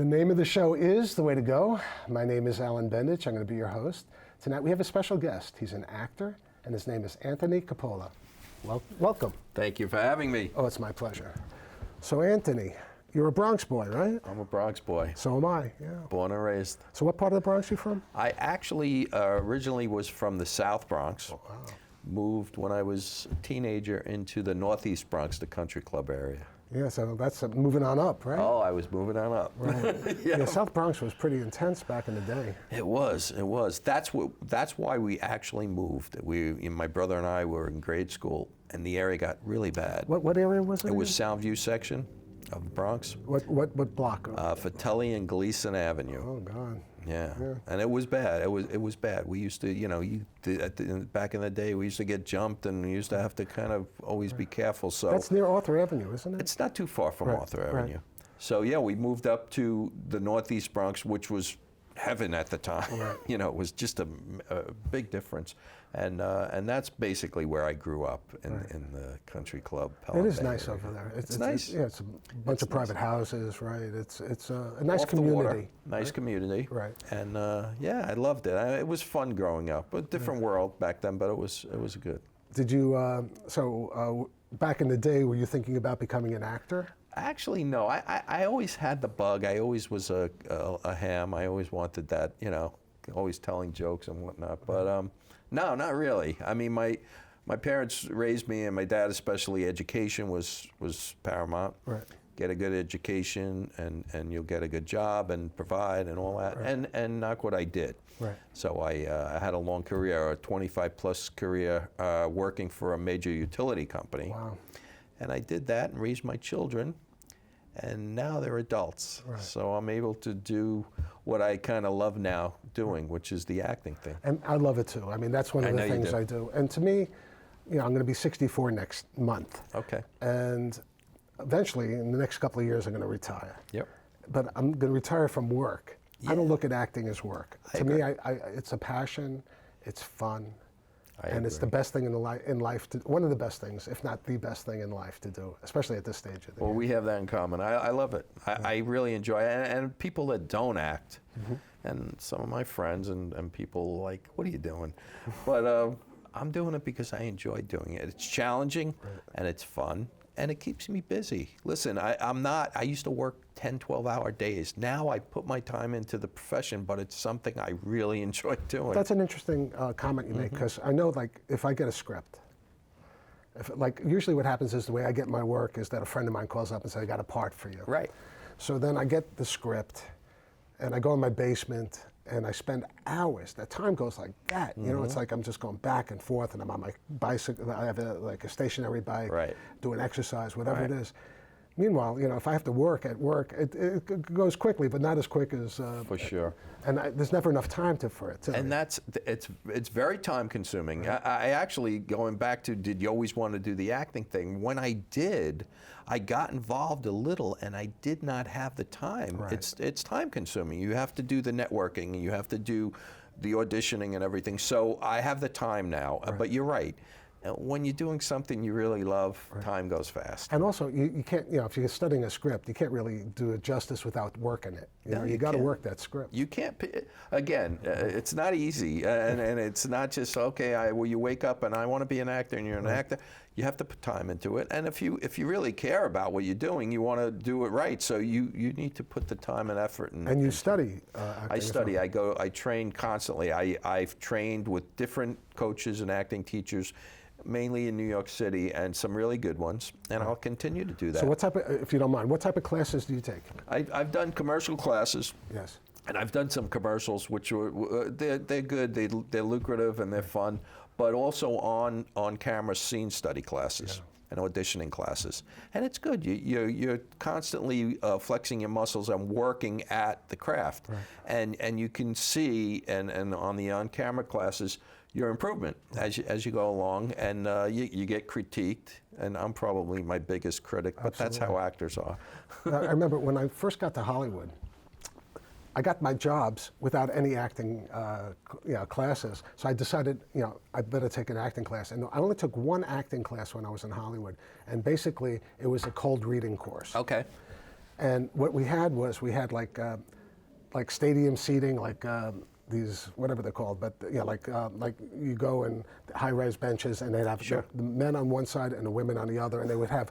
The name of the show is The Way to Go. My name is Alan Bendich. I'm going to be your host. Tonight we have a special guest. He's an actor, and his name is Anthony Coppola. Welcome. Thank you for having me. Oh, it's my pleasure. So, Anthony, you're a Bronx boy, right? I'm a Bronx boy. So am I, yeah. Born and raised. So what part of the Bronx are you from? I actually originally was from the South Bronx. Oh, wow. Moved when I was a teenager into the Northeast Bronx, the country club area. Yeah, so that's moving on up, right? Oh, I was moving on up. Right. Yeah, South Bronx was pretty intense back in the day. It was. That's why we actually moved. My brother and I were in grade school, and the area got really bad. What area was it? It was Soundview section of the Bronx. What block? Fatelli and Gleason Avenue. Oh God. Yeah, and it was bad. It was bad. We used to, back in the day, we used to get jumped, and we used to have to kind of always be careful. So that's near Arthur Avenue, isn't it? It's not too far from Arthur Avenue. So yeah, we moved up to the Northeast Bronx, which was heaven at the time. Right. It was just a big difference, and that's basically where I grew up in the country club. It is nice over there. It's nice. It's a bunch of private houses, right? It's a nice community. Nice community. Right. And yeah, I loved it. It was fun growing up. A different world back then, but it was good. Did you back in the day, were you thinking about becoming an actor? Actually, no. I always had the bug. I always was a ham. I always wanted that, always telling jokes and whatnot. But no, not really. I mean, my parents raised me, and my dad especially. Education was paramount. Right. Get a good education, and you'll get a good job and provide and all that. Right. And not what I did. Right. So I had a long career, a 25-plus career, working for a major utility company. Wow. And I did that and raised my children, and now they're adults. Right. So I'm able to do what I kind of love now doing, which is the acting thing. And I love it too. I mean, that's one of the things I do. And to me, I'm going to be 64 next month. Okay. And eventually, in the next couple of years, I'm going to retire. Yep. But I'm going to retire from work. Yeah. I don't look at acting as work. I To agree. me, it's a passion. It's fun. And it's the best thing in life. One of the best things, if not the best thing in life to do, especially at this stage of the Well, game. we have that in common. I love it. I really enjoy it. And people that don't act, and some of my friends and people like, what are you doing? But I'm doing it because I enjoy doing it. It's challenging, and it's fun, and it keeps me busy. Listen, I used to work 10, 12-hour days. Now I put my time into the profession, but it's something I really enjoy doing. That's an interesting comment you make, because I know, if I get a script, usually what happens is the way I get my work is that a friend of mine calls up and says, I got a part for you. Right. So then I get the script, and I go in my basement, and I spend hours. That time goes like that. It's like I'm just going back and forth, and I'm on my bicycle. I have a stationary bike, doing exercise, whatever it is. Meanwhile, if I have to work at work, it goes quickly, but not as quick as. For sure. And there's never enough time for it. And it's very time consuming. I actually, going back to, did you always want to do the acting thing? When I did, I got involved a little, and I did not have the time. Right. It's time consuming. You have to do the networking, and you have to do the auditioning and everything. So I have the time now, but you're right. When you're doing something you really love, time goes fast. And also, you can't, if you're studying a script, you can't really do it justice without working it. You got to work that script. You can't, again, it's not easy, and it's not just, okay, you wake up and I want to be an actor, and you're an actor. You have to put time into it, and if you really care about what you're doing, you want to do it right, so you need to put the time and effort. And you study acting. I study, I train constantly. I've trained with different coaches and acting teachers, mainly in New York City, and some really good ones, and I'll continue to do that. So what type of, if you don't mind, what type of classes do you take? I've done commercial classes. Yes. And I've done some commercials, which they're good, they're lucrative, and they're fun, but also on camera scene study classes. And auditioning classes, and it's good. You're constantly flexing your muscles and working at the craft, and you can see and on the on-camera classes your improvement as you go along, and you get critiqued. And I'm probably my biggest critic, but that's how actors are. I remember when I first got to Hollywood, I got my jobs without any acting classes. So I decided, I better take an acting class. And I only took one acting class when I was in Hollywood. And basically, it was a cold reading course. Okay. And what we had like stadium seating, like these, whatever they're called, but like you go in high-rise benches, and they'd have the men on one side and the women on the other, and they would have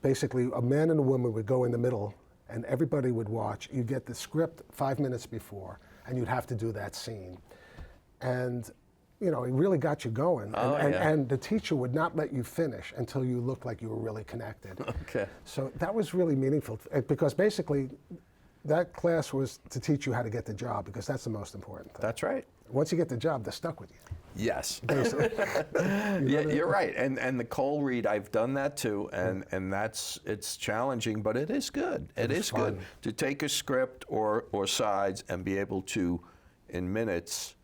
basically a man and a woman would go in the middle, and everybody would watch. You'd get the script 5 minutes before, and you'd have to do that scene. And it really got you going. And the teacher would not let you finish until you looked like you were really connected. Okay. So that was really meaningful, because basically that class was to teach you how to get the job, because that's the most important thing. That's right. Once you get the job, they're stuck with you. Yes. You're right. And the cold read, I've done that too, and it's challenging, but it is good. It is good to take a script or sides and be able to, in minutes,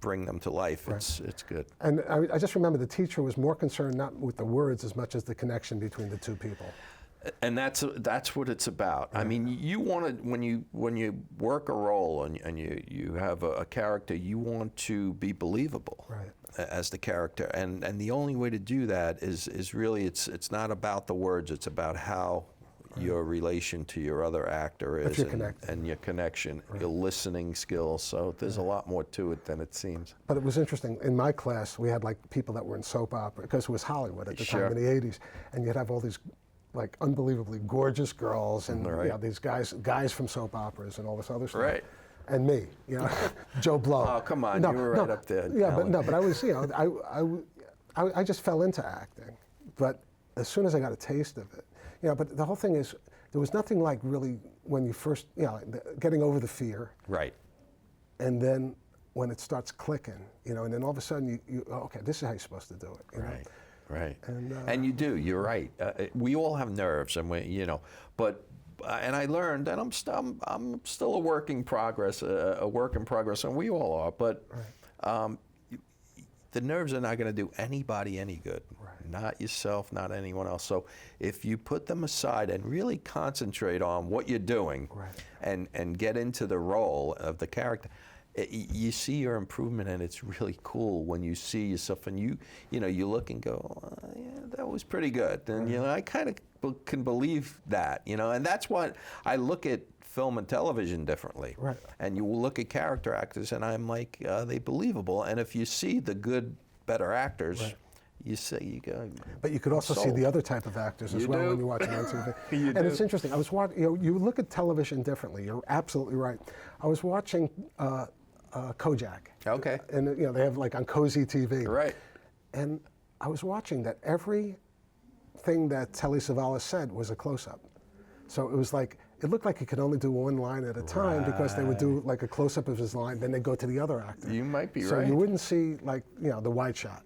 bring them to life. Right. It's good. And I just remember the teacher was more concerned not with the words as much as the connection between the two people. And that's what it's about. Right. I mean, you want to, when you work a role and you have a character, you want to be believable as the character. And the only way to do that is really it's not about the words. It's about how your relation to your other actor is, and your connection, your listening skills. So there's a lot more to it than it seems. But it was interesting. In my class, we had like people that were in soap opera, because it was Hollywood at the time in the 80s, and you'd have all these like unbelievably gorgeous girls, and these guys from soap operas and all this other stuff. Right. And me, Joe Blow. Oh, come on, you were right up there. Yeah, Alan. but I was, I just fell into acting. But as soon as I got a taste of it, but the whole thing is, there was nothing like really when you first, getting over the fear. Right. And then when it starts clicking, and then all of a sudden you okay, this is how you're supposed to do it. Right. Right. And you do. You're right. We all have nerves, and but and I learned, and I'm still a work in progress, and we all are. But the nerves are not going to do anybody any good. Right. Not yourself, not anyone else. So if you put them aside and really concentrate on what you're doing, and get into the role of the character, you see your improvement, and it's really cool when you see yourself, and you look and go, oh, yeah, that was pretty good. And I kind of can believe that, and that's what I look at film and television differently. Right. And you look at character actors, and I'm like, are they believable? And if you see the good, better actors, you say you go. But you could also see the other type of actors as well when you're watching on TV. And it's interesting. I was watching. You look at television differently. You're absolutely right. I was watching Kojak. Okay. And they have like on Cozy TV. Right. And I was watching that everything that Telly Savalas said was a close-up. So it was like, it looked like he could only do one line at a time, because they would do like a close-up of his line, then they'd go to the other actor. You might be right. So you wouldn't see like, the wide shot,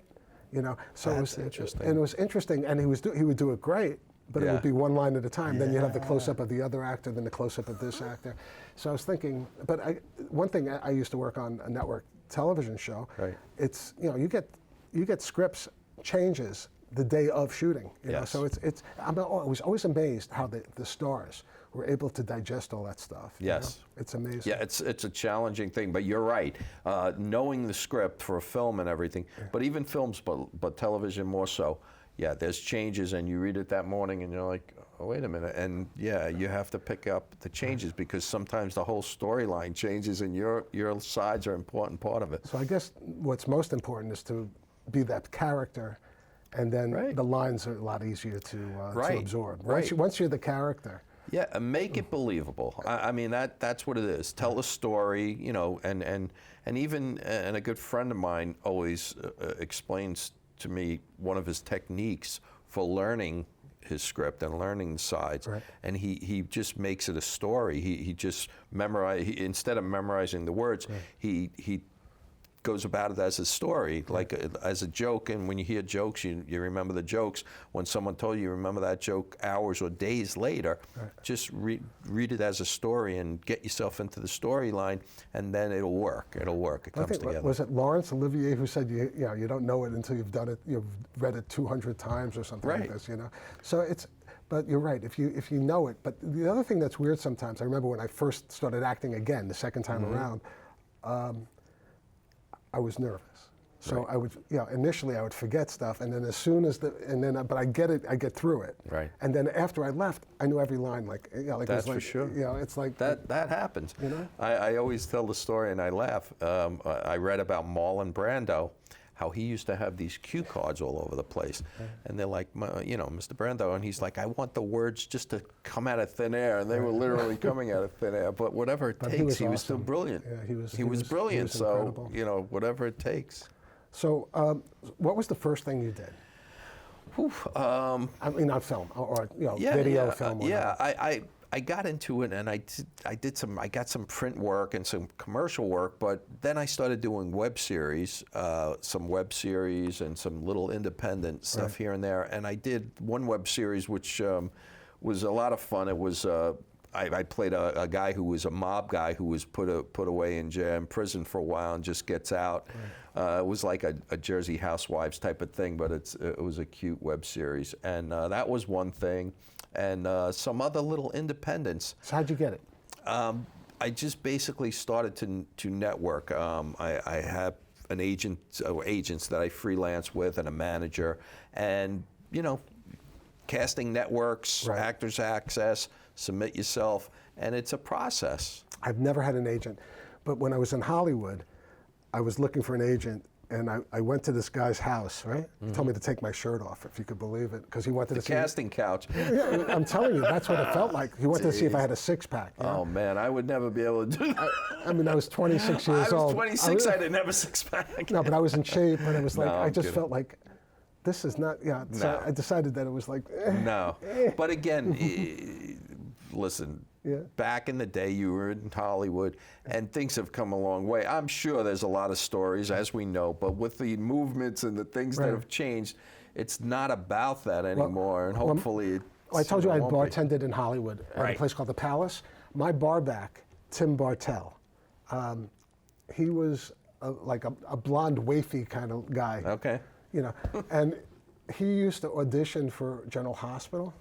So that's it was interesting. And it was interesting, and he would do it great, but it would be one line at a time. Then you'd have the close-up of the other actor, then the close-up of this actor. So I was thinking, but one thing I used to work on a network television show. Right. It's you get scripts changes the day of shooting. So I was always amazed how the stars were able to digest all that stuff. Yes. It's amazing. Yeah, it's a challenging thing, but you're right. Knowing the script for a film and everything, but even films, but television more so. Yeah, there's changes, and you read it that morning, and you're like, oh, wait a minute. And you have to pick up the changes, because sometimes the whole storyline changes, and your sides are an important part of it. So I guess what's most important is to be that character, and then the lines are a lot easier to absorb. Once you're the character. Yeah, and make it believable. I mean, that's what it is. Tell a story, and even a good friend of mine always explains to me one of his techniques for learning his script and learning the sides, and he just makes it a story. He just instead of memorizing the words, he goes about it as a story, like as a joke. And when you hear jokes, you remember the jokes. When someone told you remember that joke hours or days later, just read it as a story and get yourself into the storyline, and then it'll work. It comes together. Was it Laurence Olivier who said you don't know it until you've done it, you've read it 200 times or something like this, So it's. But you're right, if you know it. But the other thing that's weird sometimes, I remember when I first started acting again, the second time around, I was nervous. So Right. I would, initially I would forget stuff, and then as soon as but I get through it. Right. And then after I left, I knew every line, like it was That's like, for sure. It's like That happens. You know? I always tell the story, and I laugh. I read about Marlon Brando, how he used to have these cue cards all over the place. And they're like, Mr. Brando, and he's like, I want the words just to come out of thin air. And they were literally coming out of thin air. But whatever it takes, he was still brilliant. Yeah, he was brilliant, incredible. so, whatever it takes. So what was the first thing you did? I mean, not film, or video, film. I got into it, and I got some print work and some commercial work, but then I started doing some web series and some little independent stuff here and there. And I did one web series which was a lot of fun. It was I played a guy who was a mob guy who was put away in prison for a while and just gets out. It was like a Jersey Housewives type of thing, but it was a cute web series, and that was one thing. And some other little independents. So how'd you get it? I just basically started to network. I have an agent or agents that I freelance with, and a manager, and casting networks, Actors Access, submit yourself, and it's a process. I've never had an agent, but when I was in Hollywood, I was looking for an agent. And I went to this guy's house, right? He told me to take my shirt off, if you could believe it, because he wanted to see. The casting couch. Yeah, I'm telling you, that's what it felt like. He wanted to see if I had a six-pack. Oh, man, I would never be able to do that. I mean, I was 26 years old. I was 26, I didn't have a six-pack. No, but I was in shape, and it was like, No, I I'm just kidding. felt like, this is not, so I decided that it was like, No, but again, listen, back in the day, you were in Hollywood, and things have come a long way. I'm sure there's a lot of stories, as we know, but with the movements and the things that have changed, it's not about that anymore, and hopefully I told you I had won't be. bartended in Hollywood at a place called the Palace. My barback, Tim Bartell, he was like a blonde, wafy kind of guy. Okay. And he used to audition for General Hospital,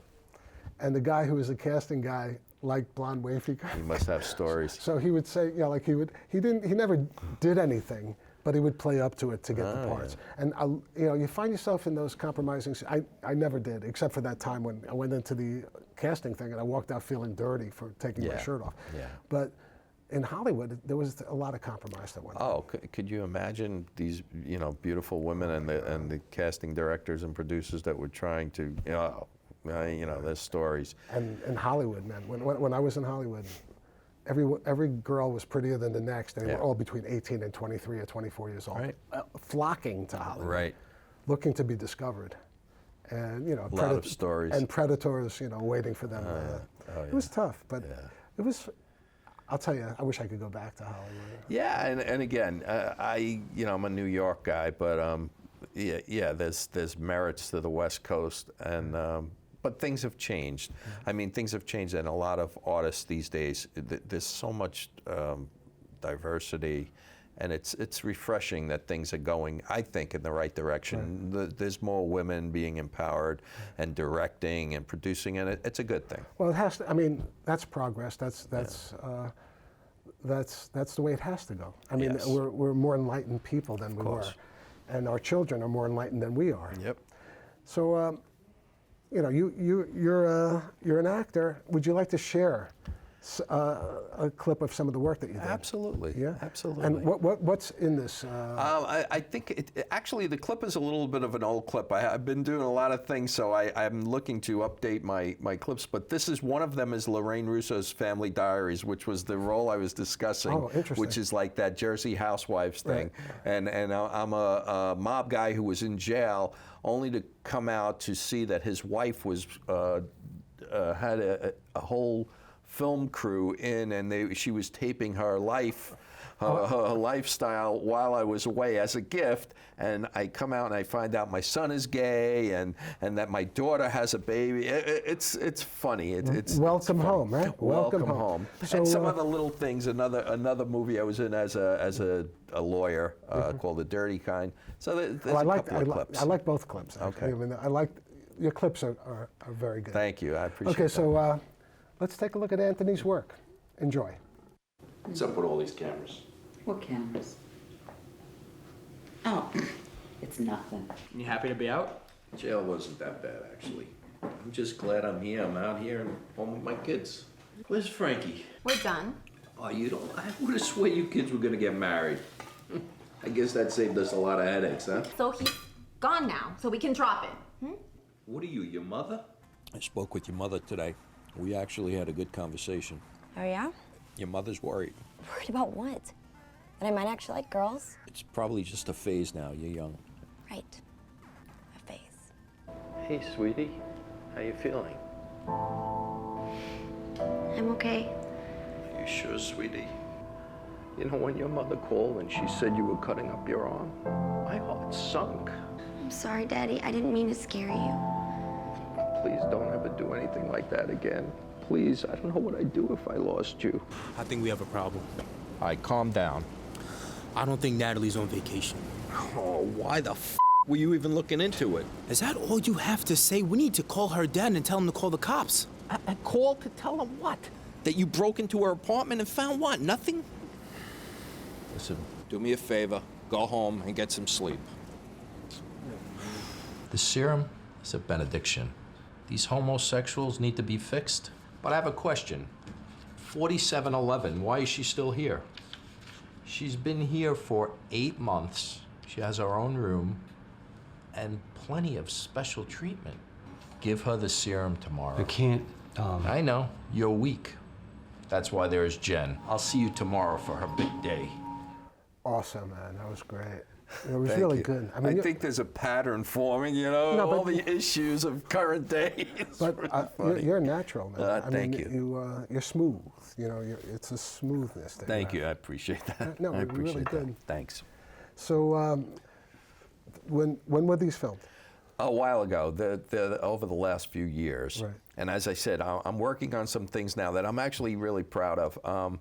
and the guy who was the casting guy liked blonde, wafy guy. You must have stories. So he would say, he never did anything, but he would play up to it to get the parts. And you find yourself in those compromising. I never did, except for that time when I went into the casting thing and I walked out feeling dirty for taking my shirt off. Yeah. But in Hollywood, there was a lot of compromise that went on. Oh, could you imagine these, beautiful women and the casting directors and producers that were trying to, there's stories. And in Hollywood, man, when I was in Hollywood, every girl was prettier than the next. They were all between 18 and 23 or 24 years old, flocking to Hollywood, Right. looking to be discovered. And A lot of stories. And predators, waiting for them. It was tough, but it was. I'll tell you, I wish I could go back to Hollywood. Yeah, and again, I'm a New York guy, but there's merits to the West Coast, and but things have changed. I mean, things have changed, and a lot of artists these days. There's so much diversity, and it's refreshing that things are going, I think, in the right direction. There's more women being empowered and directing and producing, and it's a good thing. Well, it has to. I mean, that's progress. That's the way it has to go. I mean, we're more enlightened people than we were, and our children are more enlightened than we are. Yep. So, you're an actor. Would you like to share a clip of some of the work that you did? Absolutely. Yeah. Absolutely. And what's in this? I think actually the clip is a little bit of an old clip. I've been doing a lot of things, so I'm looking to update my clips. But this is one of them is Lorraine Russo's Family Diaries, which was the role I was discussing, which is like that Jersey Housewives thing. And I'm a mob guy who was in jail, only to come out to see that his wife was had a whole film crew in, and she was taping her lifestyle while I was away as a gift. And I come out and I find out my son is gay, and that my daughter has a baby. It's funny. It's Welcome funny. Home, right? Welcome Home. So, and some other little things. Another movie I was in as a lawyer called The Dirty Kind. So there's a couple of clips. I like both clips. Actually. Okay. I mean, I like your clips are very good. Thank you. I appreciate Okay, that. so let's take a look at Anthony's work. Enjoy. What's up with all these cameras? What cameras? Oh, It's nothing. You happy to be out? Jail wasn't that bad, actually. I'm just glad I'm here. I'm out here and home with my kids. Where's Frankie? We're done. Oh, you don't? I would have swear you kids were gonna get married. I guess that saved us a lot of headaches, huh? So he's gone now, so we can drop it. What are you, your mother? I spoke with your mother today. We actually had a good conversation. Oh, yeah? Your mother's worried. Worried about what? That I might actually like girls? It's probably just a phase now. You're young. Right. A phase. Hey, sweetie. How you feeling? I'm okay. Are you sure, sweetie? You know, when your mother called and she said you were cutting up your arm, my heart sunk. I'm sorry, Daddy. I didn't mean to scare you. Please don't ever do anything like that again. Please, I don't know what I'd do if I lost you. I think we have a problem. All right, calm down. I don't think Natalie's on vacation. Oh, why the f were you even looking into it? Is that all you have to say? We need to call her dad and tell him to call the cops. A call to tell him what? That you broke into her apartment and found what? Nothing? Listen, do me a favor. Go home and get some sleep. The serum is a benediction. These homosexuals need to be fixed. But I have a question. 4711, why is she still here? She's been here for 8 months. She has her own room and plenty of special treatment. Give her the serum tomorrow. I can't, I know, you're weak. That's why there's Jen. I'll see you tomorrow for her big day. Awesome, man. That was great. It was Thank really you. good. I think there's a pattern forming, you know, No, but- all the issues of current day. It's But really funny. you're natural, man. Thank you. You're smooth. You know, it's a smoothness. That Thank you you. I have. appreciate that. No, I it really appreciate did. that. Thanks. So, when were these filmed? A while ago, over the last few years. Right. And as I said, I'm working on some things now that I'm actually really proud of.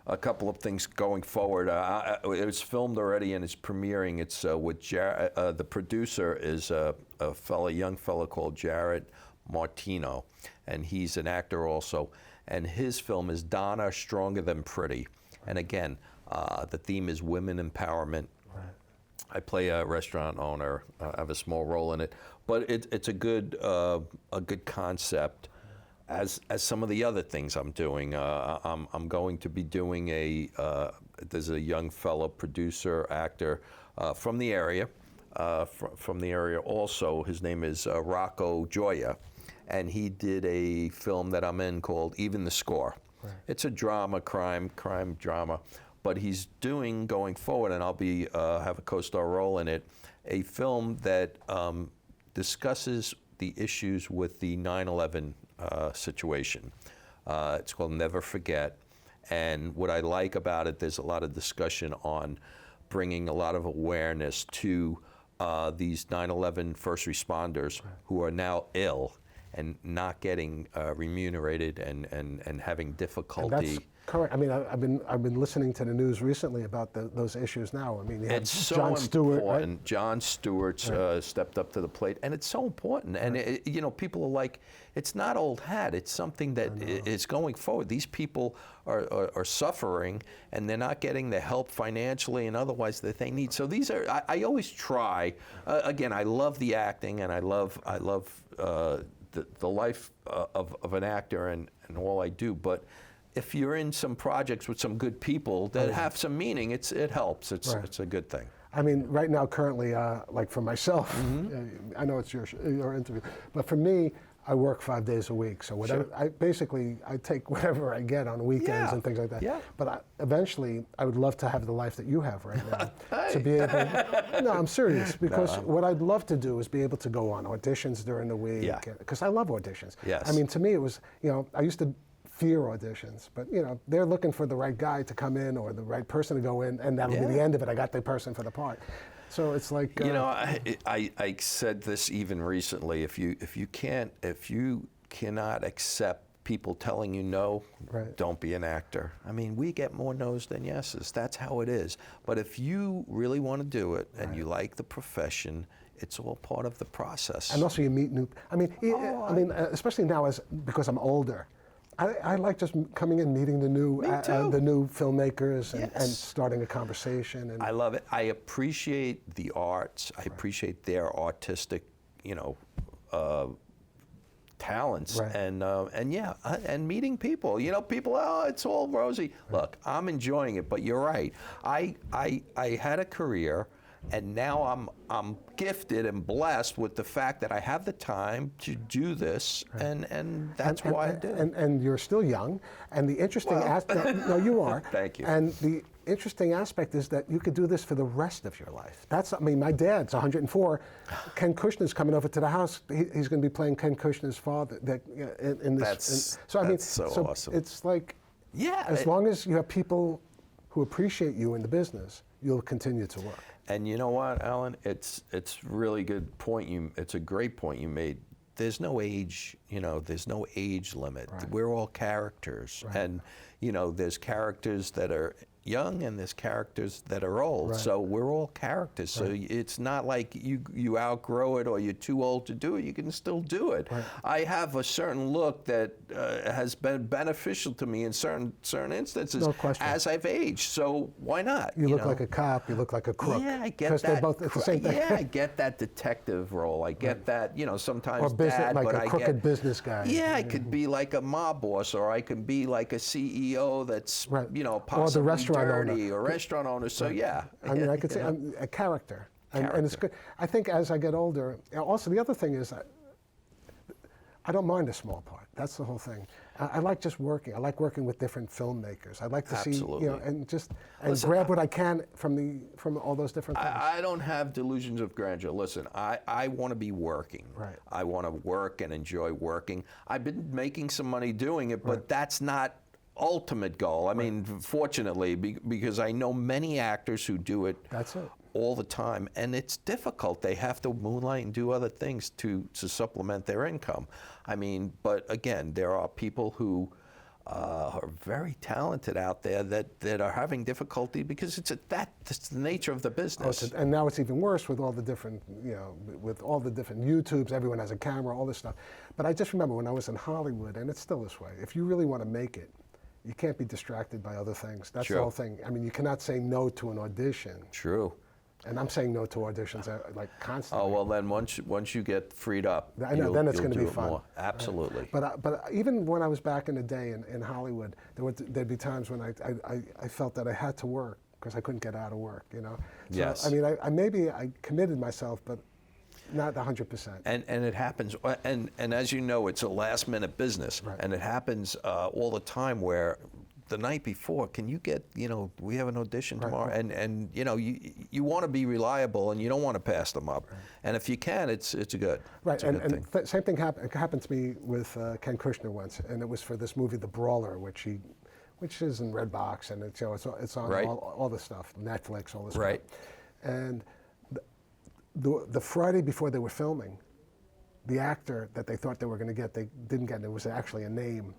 A couple of things going forward. It was filmed already and it's premiering. It's with Jared. The producer is a young fellow called Jared Martino, and he's an actor also. And his film is Donna Stronger Than Pretty. And again, the theme is women empowerment. I play a restaurant owner. I have a small role in it, but it's a good concept. As some of the other things I'm doing, I'm going to be doing there's a young fellow producer actor from the area, also. His name is Rocco Gioia, and he did a film that I'm in called Even the Score. Right. It's a drama, crime drama. But he's doing, going forward, and I'll be have a co-star role in it, a film that discusses the issues with the 9/11 situation. It's called Never Forget. And what I like about it, there's a lot of discussion on bringing a lot of awareness to these 9/11 first responders who are now ill and not getting remunerated and having difficulty. And that's correct. I mean, I've been listening to the news recently about those issues now. I mean, you have It's so Jon Stewart, important. right? Jon Stewart's stepped up to the plate, and it's so important. And you know, people are like, it's not old hat. It's something that is going forward. These people are suffering, and they're not getting the help financially and otherwise that they need. So these are. I always try. Again, I love the acting, and I love the life of an actor and all I do, but if you're in some projects with some good people that have some meaning, it helps. It's a good thing. I mean, right now, currently, like for myself, I know it's your interview, but for me, I work 5 days a week. So whatever, I take whatever I get on weekends and things like that. Yeah. But eventually, I would love to have the life that you have right now. To be able, no, I'm serious, because what I'd love to do is be able to go on auditions during the week. Because I love auditions. Yes. I mean, to me, it was, you know, I used to fear auditions, but you know, they're looking for the right guy to come in or the right person to go in, and that'll be the end of it. I got the person for the part. So it's like you know, I said this even recently. If you cannot accept people telling you no, don't be an actor. I mean, we get more no's than yeses. That's how it is. But if you really want to do it and you like the profession, it's all part of the process. And also, you meet new. I mean, especially now, because I'm older. I like just coming in, meeting the new filmmakers, and Yes. starting a conversation. And I love it. I appreciate the arts. I appreciate their artistic, talents, Right. and meeting people. People. Oh, it's all rosy. Look, I'm enjoying it, but you're right. I had a career, and now I'm gifted and blessed with the fact that I have the time to do this, and that's why I do it. And you're still young, and the interesting aspect. No, you are. Thank you. And the interesting aspect is that you could do this for the rest of your life. My dad's 104. Ken Kushner's coming over to the house. He's going to be playing Ken Kushner's father. In this. That's so awesome. It's like, Yeah. as long as you have people who appreciate you in the business, you'll continue to work. And you know what, Alan? It's really good point. It's a great point you made. There's no age, there's no age limit. Right. We're all characters, Right. and there's characters that are young and there's characters that are old. Right. So we're all characters. So it's not like you outgrow it or you're too old to do it. You can still do it. Right. I have a certain look that has been beneficial to me in certain instances No question. as I've aged. So why not? You look like a cop. You look like a crook. Yeah, I get Because that. they're both it's the same thing. Yeah, I get that detective role. I get that. Sometimes Or business, dad, like but a I crooked get, business guy. Yeah, I could be like a mob boss, or I could be like a CEO that's Right. possibly Or the restaurant dirty, owner. or restaurant owner. So yeah, I mean, I could say I'm a character. And it's good. I think as I get older, also the other thing is I don't mind a small part. That's the whole thing. I like just working. I like working with different filmmakers. I like to Absolutely. see, and Listen, grab what I can from all those different things. I don't have delusions of grandeur. Listen, I want to be working. Right. I want to work and enjoy working. I've been making some money doing it, but that's not ultimate goal. I mean, fortunately, because I know many actors who do it. That's it. All the time, and it's difficult. They have to moonlight and do other things to supplement their income. I mean, but again, there are people who are very talented out there that are having difficulty because that's the nature of the business. And now it's even worse with all the different, with all the different YouTubes. Everyone has a camera, all this stuff. But I just remember when I was in Hollywood, and it's still this way. If you really want to make it, you can't be distracted by other things. That's True. the whole thing. I mean, you cannot say no to an audition. True. And I'm saying no to auditions like constantly. Oh well, then once you get freed up, I know, then it's you'll going to do be it fun. more. Absolutely. But even when I was back in the day in Hollywood, there'd be times when I felt that I had to work because I couldn't get out of work. So, Yes. I mean, I committed myself, but not 100%. And it happens, and as you know, it's a last minute business, Right. and it happens all the time where the night before, can you get, we have an audition tomorrow, and you want to be reliable and you don't want to pass them up, and if you can, it's a good, Right, it's a good thing. same thing happened to me with Ken Kushner once, and it was for this movie, The Brawler, which is in Redbox, and it's on Right. all the stuff, Netflix, all this Right. stuff. And the Friday before they were filming, the actor that they thought they were going to get, they didn't get, and it was actually a name.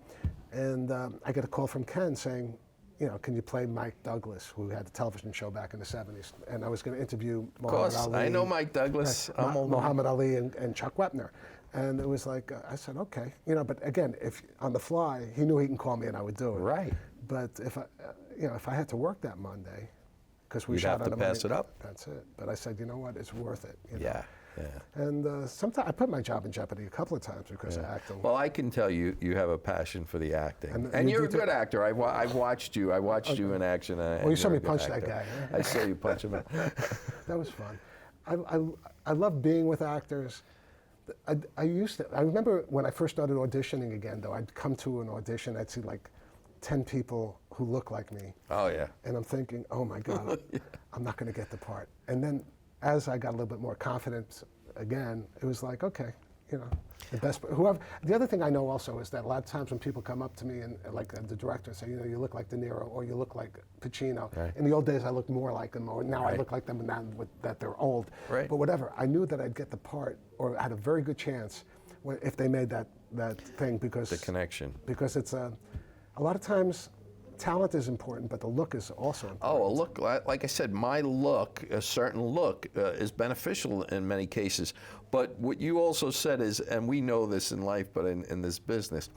And I get a call from Ken saying, can you play Mike Douglas, who had a television show back in the 70s? And I was going to interview Muhammad Ali. I know Mike Douglas. I'm old. Muhammad Ali and Chuck Wepner. And it was like, I said, okay. But again, if on the fly, he knew he can call me and I would do it. Right. But if I had to work that Monday, because we You'd shot have to on a pass Monday, it up. That's it. But I said, you know what, it's worth it. Yeah. And sometimes I put my job in jeopardy a couple of times because of acting. Well, I can tell you have a passion for the acting, And you're you a do good too. actor. I've watched you. I watched you in action. Well, you saw me punch that guy. I saw you punch him. That was fun. I love being with actors. I remember when I first started auditioning again, though, I'd come to an audition, I'd see like 10 people who look like me. Oh yeah. And I'm thinking, oh my God, I'm not going to get the part. And then as I got a little bit more confidence again, it was like, okay, the best, whoever. The other thing I know also is that a lot of times when people come up to me and like the director and say, you look like De Niro or you look like Pacino. Right. In the old days, I looked more like them, or now I Right. look like them, and now that they're old. Right. But whatever, I knew that I'd get the part, or had a very good chance if they made that thing, because The connection. Because it's a lot of times. Talent is important, but the look is also important. Oh, a look, like I said, my look, a certain look, is beneficial in many cases. But what you also said is, and we know this in life, but in this business,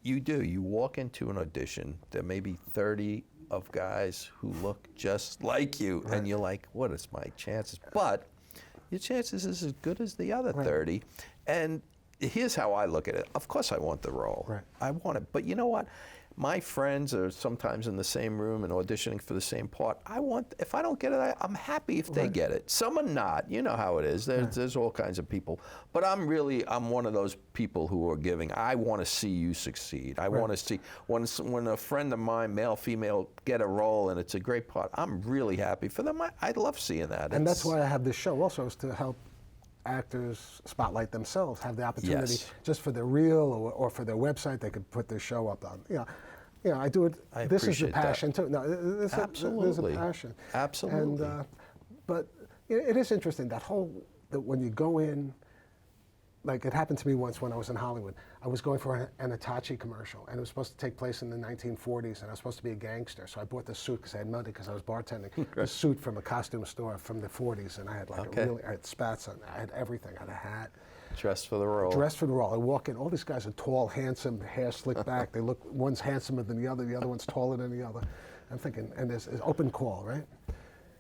You do. You walk into an audition, there may be 30 of guys who look just like you, and you're like, what is my chances? But your chances is as good as the other 30. And here's how I look at it. Of course I want the role. I want it. But you know what? My friends are sometimes in the same room and auditioning for the same part. If I don't get it, I'm happy if they get it. Some are not. You know how it is. There's all kinds of people. But I'm one of those people who are giving. I want to see you succeed. I want to see, when a friend of mine, male, female, get a role and it's a great part, I'm really happy for them. I love seeing that. And that's why I have this show also, is to help actors spotlight themselves, have the opportunity just for their reel or for their website, they could put their show up on. I do it. This is the passion too. No, there's a passion. Absolutely. And but it is interesting that when you go in, like it happened to me once when I was in Hollywood. I was going for an Hitachi commercial, and it was supposed to take place in the 1940s, and I was supposed to be a gangster. So I bought this suit because I had money because I was bartending. This suit from a costume store from the 40s, and I had I had spats on. I had everything. I had a hat. Dressed for the role. Dressed for the role. I walk in. All these guys are tall, handsome, hair slicked back. They look. One's handsomer than the other one's taller than the other. I'm thinking, and there's an open call, right?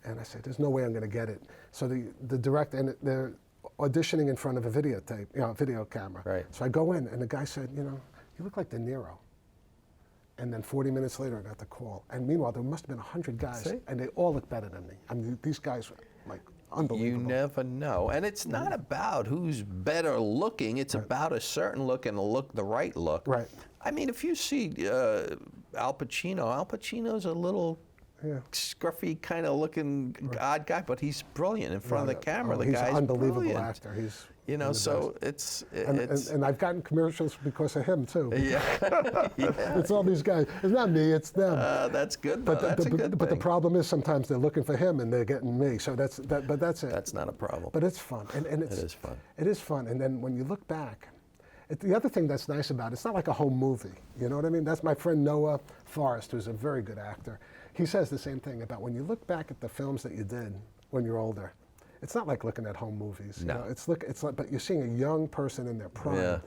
And I said, there's no way I'm going to get it. So the director, and they're auditioning in front of a videotape, video camera. Right. So I go in, and the guy said, you look like De Niro. And then 40 minutes later, I got the call. And meanwhile, there must have been 100 guys, and they all look better than me. I mean, these guys were like unbelievable. You never know. And it's not about who's better looking. It's about a certain look and the right look. Right. I mean, if you see Al Pacino's a little scruffy kind of looking odd guy, but he's brilliant in front of the camera. The guy's an unbelievable brilliant. Actor. He's so it's and I've gotten commercials because of him too. Yeah. It's all these guys. It's not me. It's them. That's good. That's a good thing. But the problem is sometimes they're looking for him and they're getting me. So that's it. That's not a problem. But it's fun, and it is fun. It is fun, and then when you look back. The other thing that's nice about it's not like a home movie. You know what I mean? That's my friend Noah Forrest, who's a very good actor. He says the same thing about when you look back at the films that you did when you're older. It's not like looking at home movies. No. It's like, but you're seeing a young person in their prime. Yeah,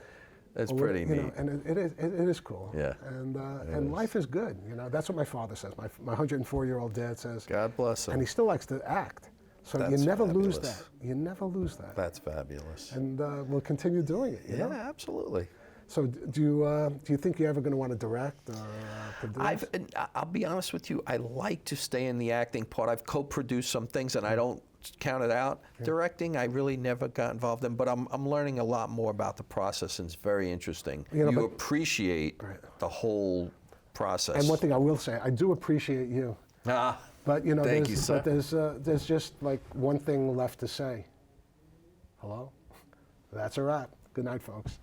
that's pretty neat. And it is cool. Yeah. And life is good. That's what my father says. My 104-year-old dad says. God bless him. And he still likes to act. So you never lose that. You never lose that. That's fabulous. And we'll continue doing it. You know? Absolutely. So do you think you're ever going to want to direct or produce? I'll be honest with you. I like to stay in the acting part. I've co-produced some things, and I don't count it out. Yeah. Directing, I really never got involved in, but I'm learning a lot more about the process, and it's very interesting. You appreciate the whole process. And one thing I will say, I do appreciate you. But thank you, sir. But there's just like one thing left to say. Hello? That's a wrap. Good night, folks.